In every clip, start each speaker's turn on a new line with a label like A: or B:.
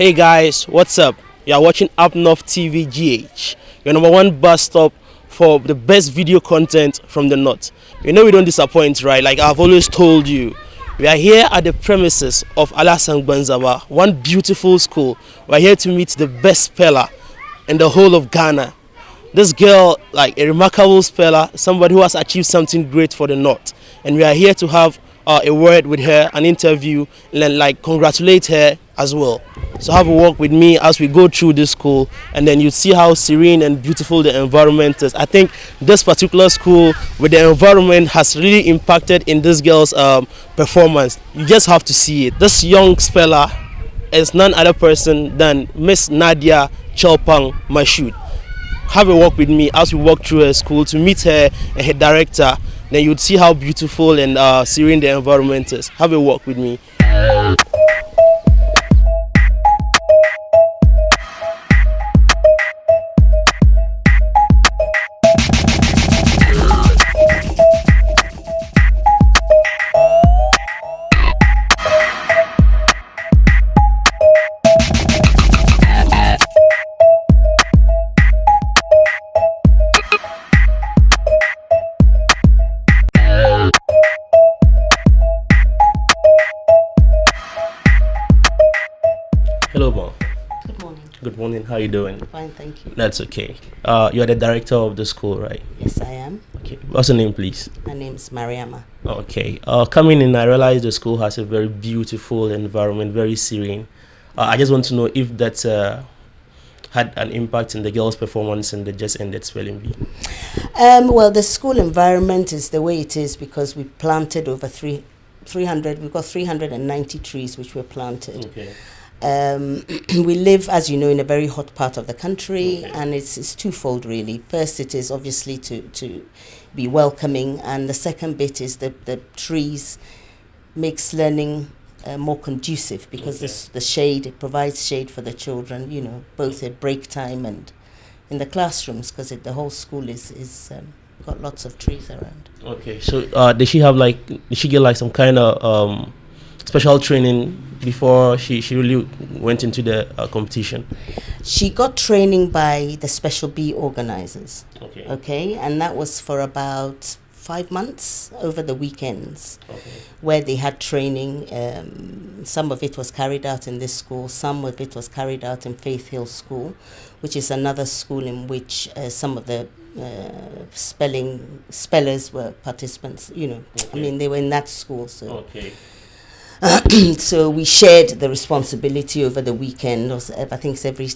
A: Hey guys, what's up? You are watching UpNorth TV Gh, your number one bus stop for the best video content from the north. You know we don't disappoint, right? Like I've always told you. We are here at the premises of Alhassan Gbanzaba, one beautiful school. We are here to meet the best speller in the whole of Ghana. This girl, like a remarkable speller, somebody who has achieved something great for the north. And we are here to have a word with her, an interview, and then like congratulate her as well. So have a walk with me as we go through this school, and then you see how serene and beautiful the environment is. I think this particular school with the environment has really impacted in this girl's performance. You just have to see it. This young speller is none other person than Miss Nadia Chelpang Mashud. Have a walk with me as we walk through her school to meet her and her director. Then you'd see how beautiful and serene the environment is. Have a walk with me. Hello, Mom.
B: Good morning.
A: Good morning. How are you doing?
B: Fine, thank you.
A: That's okay. You're the director of the school, right?
B: Yes, I am.
A: Okay. What's your name, please?
B: My name is Maryama.
A: Okay. Coming in, I realized the school has a very beautiful environment, very serene. I just want to know if that had an impact in the girls' performance in the just ended spelling bee.
B: Well, the school environment is the way it is because we planted over 300. We've got 390 trees which were planted.
A: Okay.
B: We live, as you know, in a very hot part of the country, and it's twofold really. First, it is obviously to be welcoming, and the second bit is the trees makes learning more conducive because the shade, it provides shade for the children, you know, both at break time and in the classrooms, because the whole school is got lots of trees around.
A: Okay, so did she get like some kind of special training before she really went into the competition?
B: She got training by the Special Bee organizers.
A: Okay.
B: And that was for about 5 months over the weekends, where they had training. Some of it was carried out in this school, some of it was carried out in Faith Hill School, which is another school in which some of the spellers were participants, you know. I mean, they were in that school, so so we shared the responsibility over the weekend. I think it's every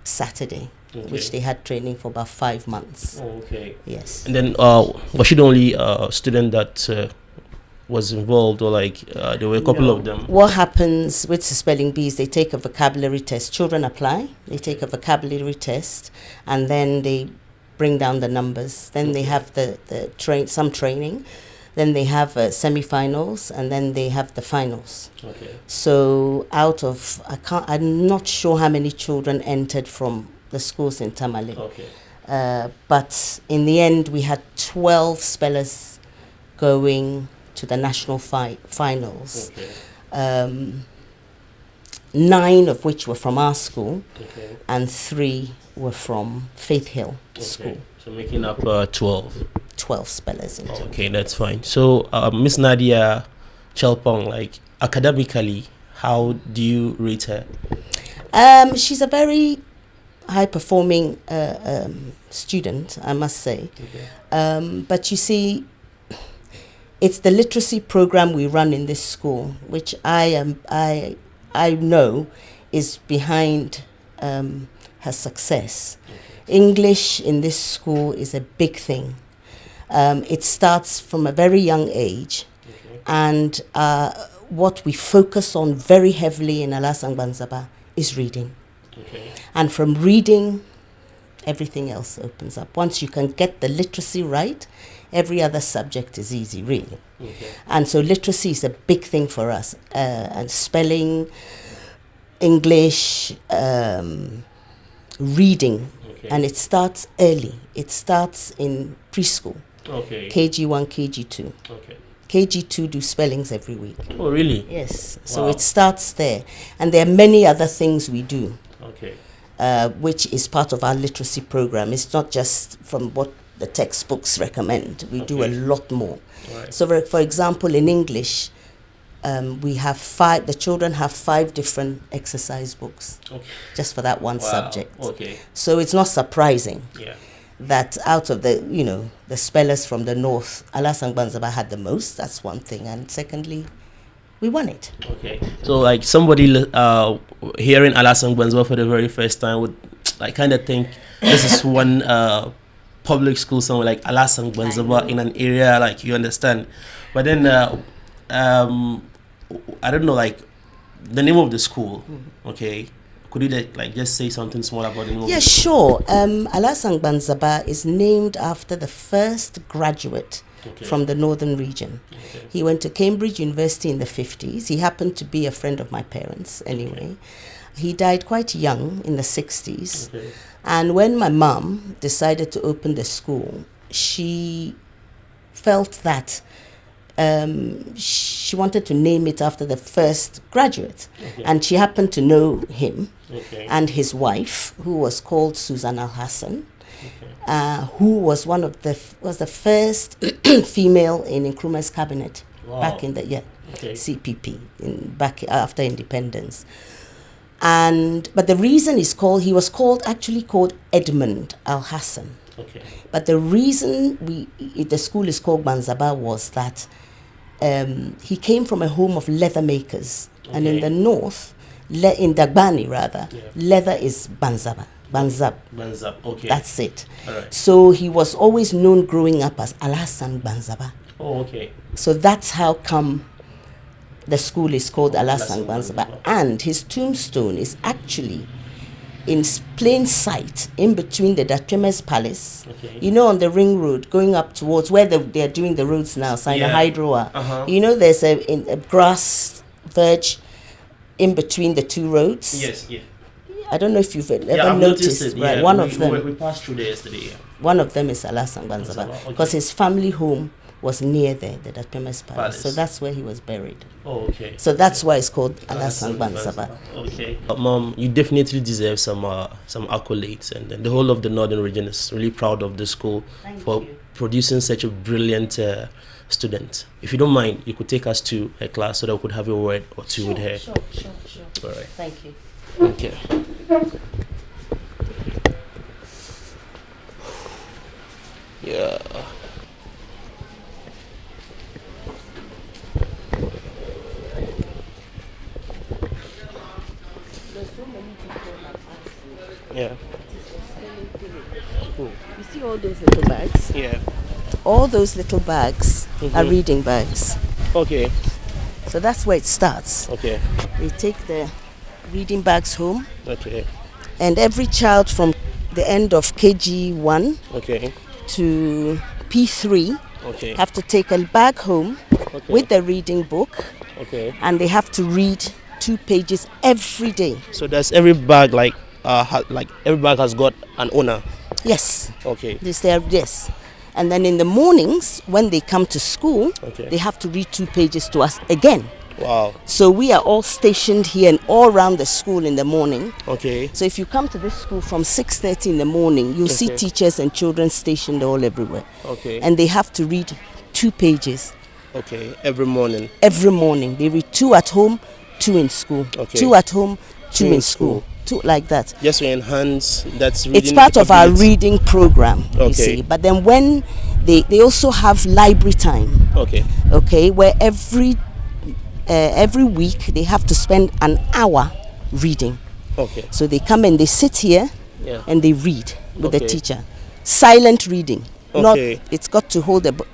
B: Saturday, which they had training for about 5 months.
A: Okay.
B: Yes.
A: And then was she the only student that was involved, or like there were a couple of them?
B: What happens with the spelling bees, they take a vocabulary test. Children apply, they take a vocabulary test, and then they bring down the numbers. Then they have some training. Then they have semi-finals, and then they have the finals. Okay. So out of, I'm not sure how many children entered from the schools in Tamale. Okay. But in the end, we had 12 spellers going to the national finals. Okay. 9 of which were from our school, and 3 were from Faith Hill School.
A: So making up 12
B: spellers in total.
A: Okay, that's fine. So Miss Nadia Chelpang, like academically, how do you rate her?
B: She's a very high performing student, I must say. But you see, it's the literacy program we run in this school, which I know is behind her success. English in this school is a big thing. It starts from a very young age, and what we focus on very heavily in Alhassan Gbanzaba is reading. And from reading, everything else opens up. Once you can get the literacy right, every other subject is easy, really. And so literacy is a big thing for us, and spelling, English, reading, and it starts early. It starts in preschool. KG1, KG2. KG2 do spellings every week.
A: Oh, really?
B: Yes. So
A: Wow.
B: it starts there. And there are many other things we do,
A: Okay.
B: which is part of our literacy program. It's not just from what the textbooks recommend. We do a
A: Okay.
B: lot more.
A: Right.
B: So, for example, in English, we have the children have 5 different exercise books
A: Okay.
B: just for that one
A: Wow.
B: subject.
A: Okay.
B: So it's not surprising
A: Yeah.
B: that out of the, the spellers from the north, Alhassan Gbanzaba had the most. That's one thing. And secondly, we won it.
A: Okay. So like somebody hearing Alhassan Gbanzaba for the very first time would like kind of think this is one public school somewhere like Alhassan Gbanzaba in an area, like, you understand. But then I don't know, like the name of the school. Okay. Could you like just say something small about the name?
B: Yeah, sure. Alhassan Gbanzaba is named after the first graduate from the northern region.
A: Okay.
B: He went to Cambridge University in the 50s. He happened to be a friend of my parents anyway. He died quite young in the 60s.
A: Okay.
B: And when my mom decided to open the school, she felt that she wanted to name it after the first graduate.
A: Okay.
B: And she happened to know him
A: and
B: his wife, who was called Susan Alhassan,
A: okay.
B: who was was the first female in Nkrumah's cabinet.
A: Wow.
B: Back in the
A: Okay.
B: CPP, back after independence. But the reason he was actually called Edmund Alhassan.
A: Okay.
B: But the reason the school is called Gbanzaba was that he came from a home of leather makers. And in the north, in Dagbani rather, leather is Gbanzaba.
A: Gbanzaba, okay.
B: That's it.
A: All right.
B: So he was always known growing up as Alhassan Gbanzaba.
A: Oh, okay.
B: So that's how come the school is called Alhassan Gbanzaba. And his tombstone is actually in plain sight in between the Dateme's Palace,
A: okay.
B: On the ring road going up towards where they're doing the roads now, Hydroa. There's a grass verge in between the two roads.
A: Yes, yeah.
B: I don't know if you've ever
A: I've
B: noticed
A: it,
B: right?
A: Yeah.
B: One of them.
A: We passed through there yesterday. Yeah.
B: One of them is Alhassan Gbanzaba because his family home was near there, the Dateme's Palace. So that's where he was buried.
A: Oh, okay.
B: So that's why it's called Alhassan Gbanzaba.
A: Okay. Mom, you definitely deserve some accolades, and the whole of the northern region is really proud of the school for producing such a brilliant student. If you don't mind, you could take us to her class so that we could have a word or two with her.
B: Sure.
A: All right.
B: Thank you.
A: Okay. Yeah. Yeah.
B: You see all those little bags?
A: Yeah.
B: All those little bags are reading bags.
A: Okay.
B: So that's where it starts.
A: Okay.
B: We take the reading bags home.
A: Okay.
B: And every child from the end of KG1 to P3 have to take a bag home with the reading book.
A: Okay.
B: And they have to read 2 pages every day.
A: So does every bag every bag has got an owner?
B: Yes.
A: Okay.
B: Yes. And then in the mornings when they come to school, they have to read 2 pages to us again.
A: Wow.
B: So we are all stationed here and all around the school in the morning.
A: Okay.
B: So if you come to this school from 6:30 in the morning, you'll see teachers and children stationed all everywhere.
A: Okay.
B: And they have to read 2 pages.
A: Okay. Every morning.
B: Every morning. They read 2 at home, 2 in school. Okay. 2 at home, 2 in school. 2 like that.
A: Just to enhance that's reading.
B: It's part of our reading program, you see. But then when they also have library time. Okay, where every week they have to spend an hour reading. Okay. So they come and they sit here and they read with the teacher. Silent reading. It's got to hold a book.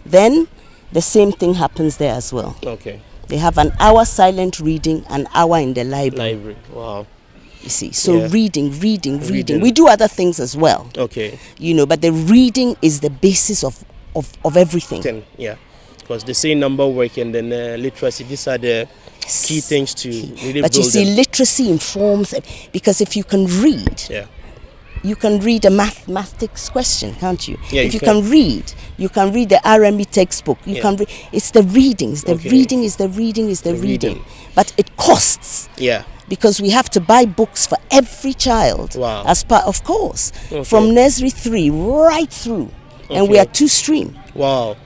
B: Then the same thing happens there as well. Okay. They have an hour silent reading, an hour in the library.
A: Wow.
B: You see, so reading. We do other things as well. Okay. But the reading is the basis of everything.
A: Yeah. Because they say number work and then literacy, these are the key things to really
B: But
A: build
B: you see,
A: them.
B: literacy informs, because if you can read, you can read a mathematics question, can't you?
A: Yeah,
B: if you can read, you can read the RME textbook. You can read. It's the readings. The reading is the reading. But it costs.
A: Yeah.
B: Because we have to buy books for every child.
A: Wow.
B: As part, of course, from nursery 3 right through, and we are 2 stream.
A: Wow.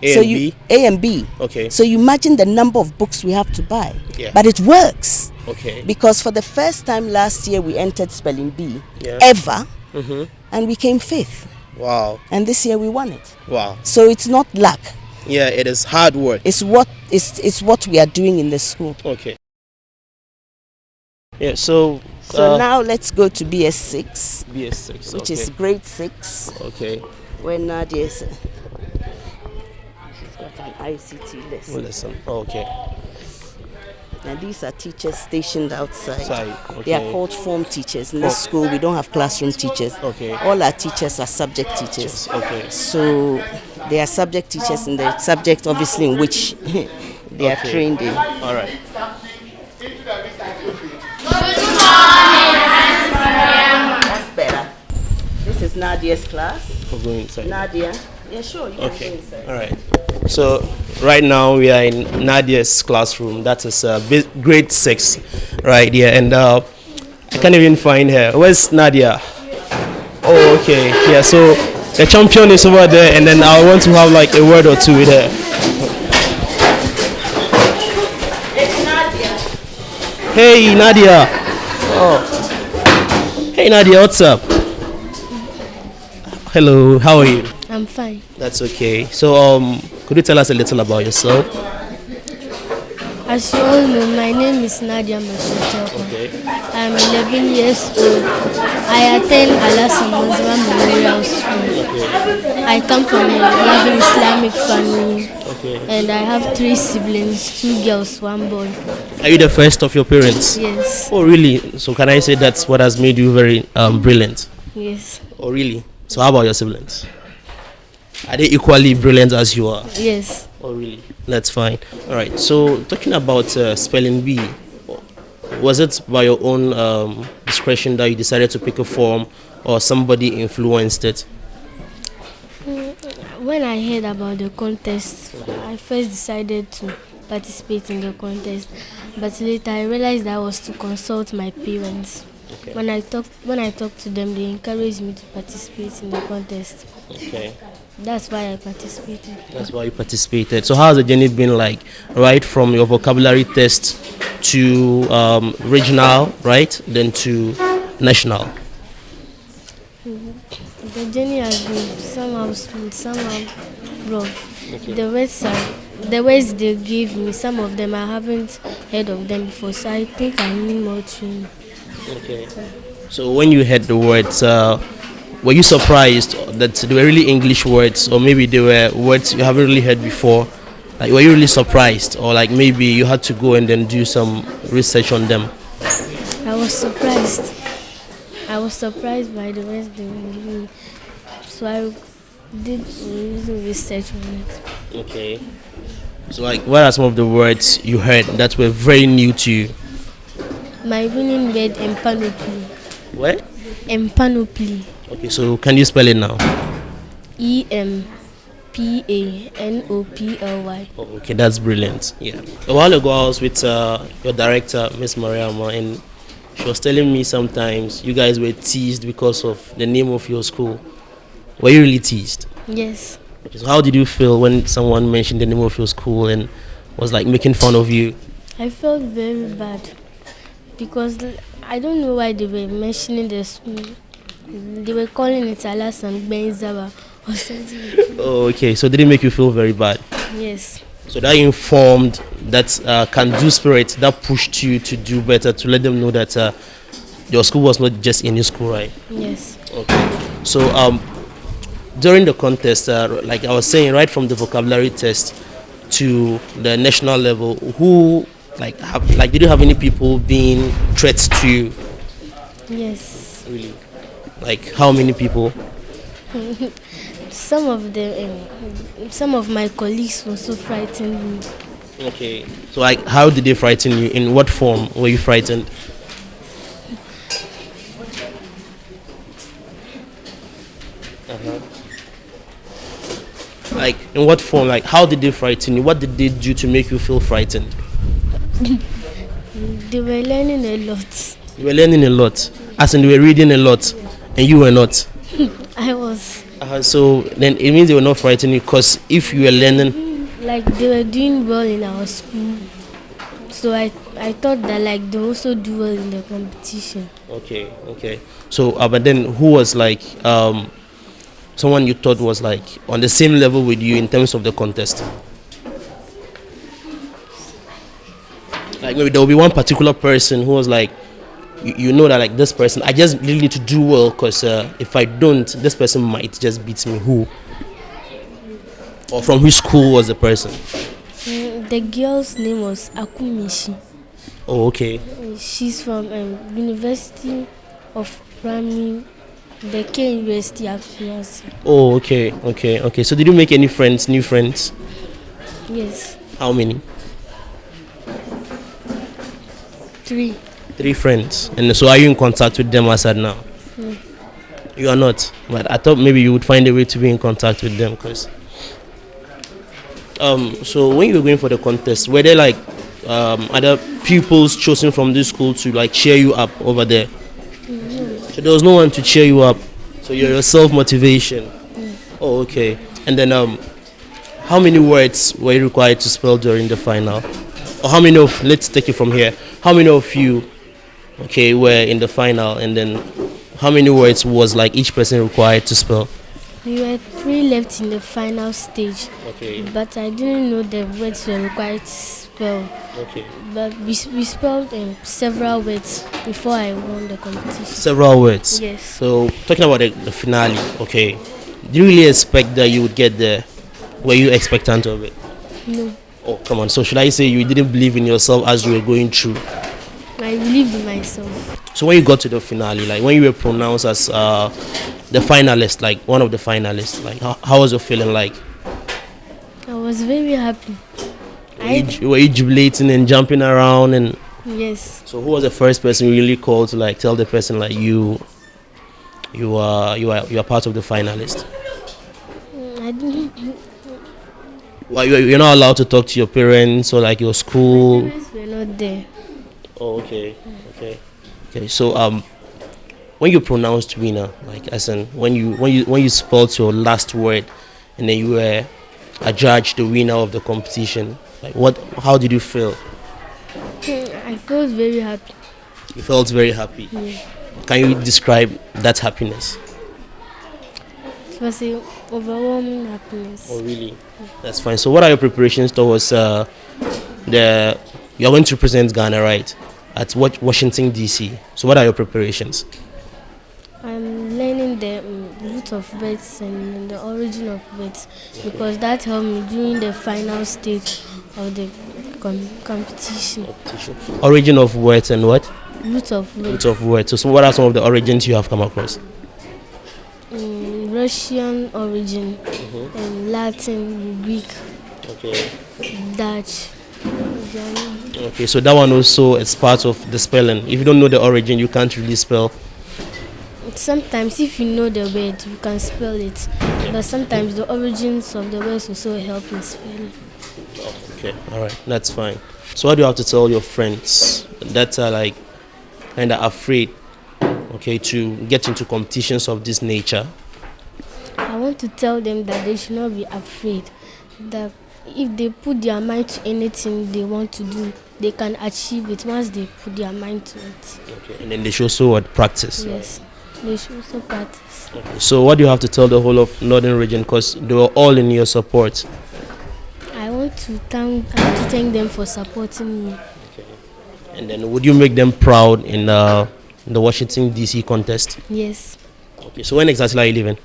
B: A and B.
A: Okay.
B: So you imagine the number of books we have to buy.
A: Yeah.
B: But it works.
A: Okay.
B: Because for the first time last year we entered spelling bee ever, and we came 5th.
A: Wow.
B: And this year we won it.
A: Wow.
B: So it's not luck.
A: Yeah, it is hard work.
B: It's what we are doing in the school.
A: Okay. Yeah. So
B: now let's go to BS6.
A: BS6.
B: Which is grade 6.
A: Okay.
B: Where Nadia is. She's got an ICT lesson.
A: Okay.
B: And these are teachers stationed outside.
A: Okay.
B: They are called form teachers. In this school, we don't have classroom teachers.
A: Okay.
B: All our teachers are subject teachers.
A: Okay.
B: So they are subject teachers in the subject, obviously, in which they are trained in.
A: All right.
B: That's better. This is Nadia's class.
A: We're going inside.
B: Nadia. Yeah, sure. You can go inside.
A: All right. So right now we are in Nadia's classroom. That is grade 6, right? Yeah, and I can't even find her. Where's Nadia? Oh, okay. Yeah. So the champion is over there, and then I want to have like a word or two with her.
B: It's Nadia.
A: Hey, Nadia. Oh. Hey, Nadia. What's up? Hello. How are you?
C: I'm fine.
A: That's okay. So could you tell us a little about yourself?
C: As you all know, my name is Nadia Mashud.
A: Okay.
C: I'm 11 years old. I attend Alhassan Memorial School.
A: Okay.
C: I come from a loving Islamic family.
A: Okay.
C: And I have 3 siblings, 2 girls, 1 boy.
A: Are you the first of your parents?
C: Yes.
A: Oh, really? So can I say that's what has made you very brilliant?
C: Yes.
A: Oh, really? So how about your siblings? Are they equally brilliant as you are?
C: Yes.
A: Oh, really? That's fine. All right. So talking about spelling bee, was it by your own discretion that you decided to pick a form, or somebody influenced it?
C: When I heard about the contest, I first decided to participate in the contest, but later I realized that I was to consult my parents. Okay. When I talked to them, they encouraged me to participate in the contest.
A: Okay.
C: That's why I participated.
A: That's why you participated. So how has the journey been like, right from your vocabulary test to regional, right, then to national?
C: The journey has been somehow smooth, somehow rough. Okay. The words they gave me, some of them I haven't heard of them before, so I think I need more training.
A: Okay. So when you heard the words, were you surprised that they were really English words, or maybe they were words you haven't really heard before? Like, were you really surprised, or like maybe you had to go and then do some research on them?
C: I was surprised. I was surprised by the words they were giving me, so I did research on it. Okay.
A: So like, what are some of the words you heard that were very new to you?
C: My winning word, empanoply.
A: What?
C: Empanoply.
A: Okay, so can you spell it now?
C: EMPANOPLY.
A: Oh, okay, that's brilliant. Yeah. A while ago, I was with your director, Miss Maryama, and she was telling me sometimes you guys were teased because of the name of your school. Were you really teased?
C: Yes.
A: Okay, so how did you feel when someone mentioned the name of your school and was like making fun of you?
C: I felt very bad because I don't know why they were mentioning the school. They were calling it Alhassan Gbanzaba or something.
A: Oh, okay. So did it make you feel very bad?
C: Yes.
A: So that informed that can-do spirit that pushed you to do better, to let them know that your school was not just any school, right?
C: Yes.
A: Okay. So during the contest, like I was saying, right from the vocabulary test to the national level, who did you have any people being threats to you?
C: Yes.
A: Really? Like how many people?
C: Some of them, some of my colleagues also frightened me.
A: Okay. So like, how did they frighten you? In what form were you frightened? Like, in what form? Like, how did they frighten you? What did they do to make you feel frightened?
C: They were learning a lot.
A: You were learning a lot, as in they were reading a lot, and you were not.
C: I was.
A: So then it means they were not frightening you, because if you were learning,
C: Like they were doing well in our school. So I thought that like they also do well in the competition.
A: okay. So, but then who was like someone you thought was like on the same level with you in terms of the contest? Like maybe there will be one particular person who was like, you know that like this person, I just really need to do well, because if I don't, this person might just beat me. Who? Or from which school was the person?
C: The girl's name was Akumishi.
A: Oh, okay.
C: She's from University of Primary, the K University of Kumasi.
A: Oh, okay. So did you make any friends, new friends?
C: Yes,
A: How many?
C: 3.
A: 3 friends. And so are you in contact with them as at now? You are not. But I thought maybe you would find a way to be in contact with them, because so when you were going for the contest, were there like other pupils chosen from this school to like cheer you up over there? So there was no one to cheer you up. So you're your self-motivation. Oh, okay. And then how many words were you required to spell during the final? Or how many of, let's take it from here, how many of you, okay, were in the final, and then how many words was like each person required to spell?
C: We were 3 left in the final stage.
A: Okay.
C: But I didn't know the words were required to spell.
A: Okay.
C: But we spelled several words before I won the competition.
A: Several words.
C: Yes.
A: So talking about the finale, okay, do you really expect that you would get there? Were you expectant of it?
C: No,
A: Oh, come on. So should I say you didn't believe in yourself as you were going through?
C: I believed in myself.
A: So when you got to the finale, like when you were pronounced as the finalist, like one of the finalists, like how was your feeling like?
C: I was very happy.
A: Were you jubilating and jumping around? And
C: Yes.
A: so who was the first person you really called to like tell the person like you are part of the finalist?
C: I didn't.
A: Well, you're not allowed to talk to your parents or like your school.
C: My parents were not there.
A: Oh, okay. So when you pronounced winner, like as in when you spelled your last word, and then you were adjudged the winner of the competition, like how did you feel?
C: I felt very happy.
A: You felt very happy.
C: Yeah.
A: Can you describe that happiness?
C: It was an overwhelming happiness.
A: Oh, really? That's fine. So what are your preparations towards you're going to represent Ghana, right? At Washington, D.C. So what are your preparations?
C: I'm learning the root of words and the origin of words, because that helped me during the final stage of the competition.
A: Origin of words and what?
C: Root of words.
A: Root of words. So what are some of the origins you have come across?
C: Russian origin, and Latin, Greek,
A: Okay.
C: Dutch. German.
A: Okay, so that one also is part of the spelling. If you don't know the origin, you can't really spell.
C: Sometimes if you know the word, you can spell it. But sometimes the origins of the words also help in spelling.
A: Okay, all right, that's fine. So what do you have to tell your friends that are like kind of afraid, okay, to get into competitions of this nature?
C: I want to tell them that they should not be afraid. That if they put their mind to anything they want to do, they can achieve it once they put their mind to it.
A: Okay, and then they should also practice.
C: Yes, they should also practice.
A: Okay. So what do you have to tell the whole of Northern region, because they were all in your support?
C: I want to thank them for supporting me.
A: Okay. And then would you make them proud in the Washington DC contest?
C: Yes,
A: Okay. So when exactly are you leaving?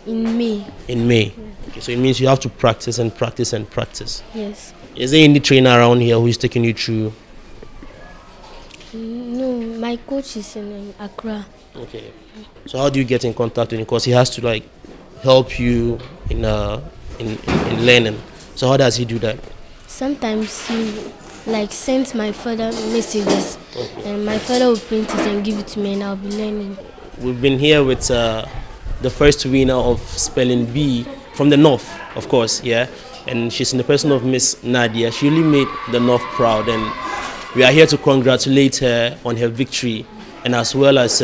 C: in May.
A: In May. Okay. So it means you have to practice and practice and practice.
C: Yes.
A: Is there any trainer around here who is taking you through?
C: No, my coach is in Accra.
A: Okay. So how do you get in contact with him? Because he has to like help you in learning. So how does he do that?
C: Sometimes he like sends my father messages, and my father will print it and give it to me, and I'll be learning.
A: We've been here with the first winner of spelling bee from the North, of course, yeah. And she's in the person of Miss Nadia. She really made the North proud, and we are here to congratulate her on her victory, and as well as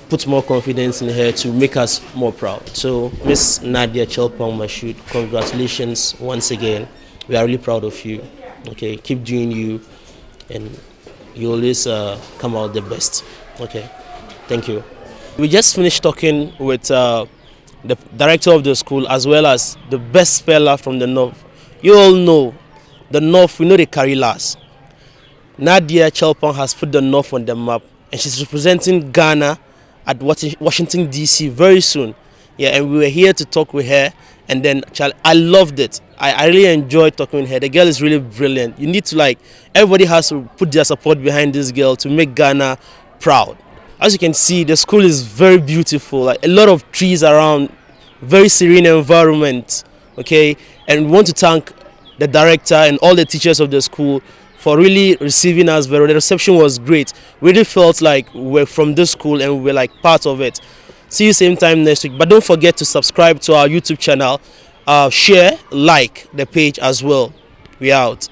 A: put more confidence in her to make us more proud. So, Miss Nadia Chelpang Mashud, congratulations once again. We are really proud of you. Okay, keep doing you, and you always come out the best. Okay, thank you. We just finished talking with the director of the school as well as the best speller from the North. You all know the North, we know they carry last. Nadia Chelpang has put the North on the map, and she's representing Ghana at Washington DC very soon. Yeah, and we were here to talk with her, and then I loved it. I really enjoyed talking with her. The girl is really brilliant. You need to everybody has to put their support behind this girl to make Ghana proud. As you can see, the school is very beautiful. A lot of trees around, very serene environment. Okay, and we want to thank the director and all the teachers of the school for really receiving us very well. The reception was great. We really felt like we're from this school and we were part of it. See you same time next week. But don't forget to subscribe to our YouTube channel. Share, like the page as well. We out.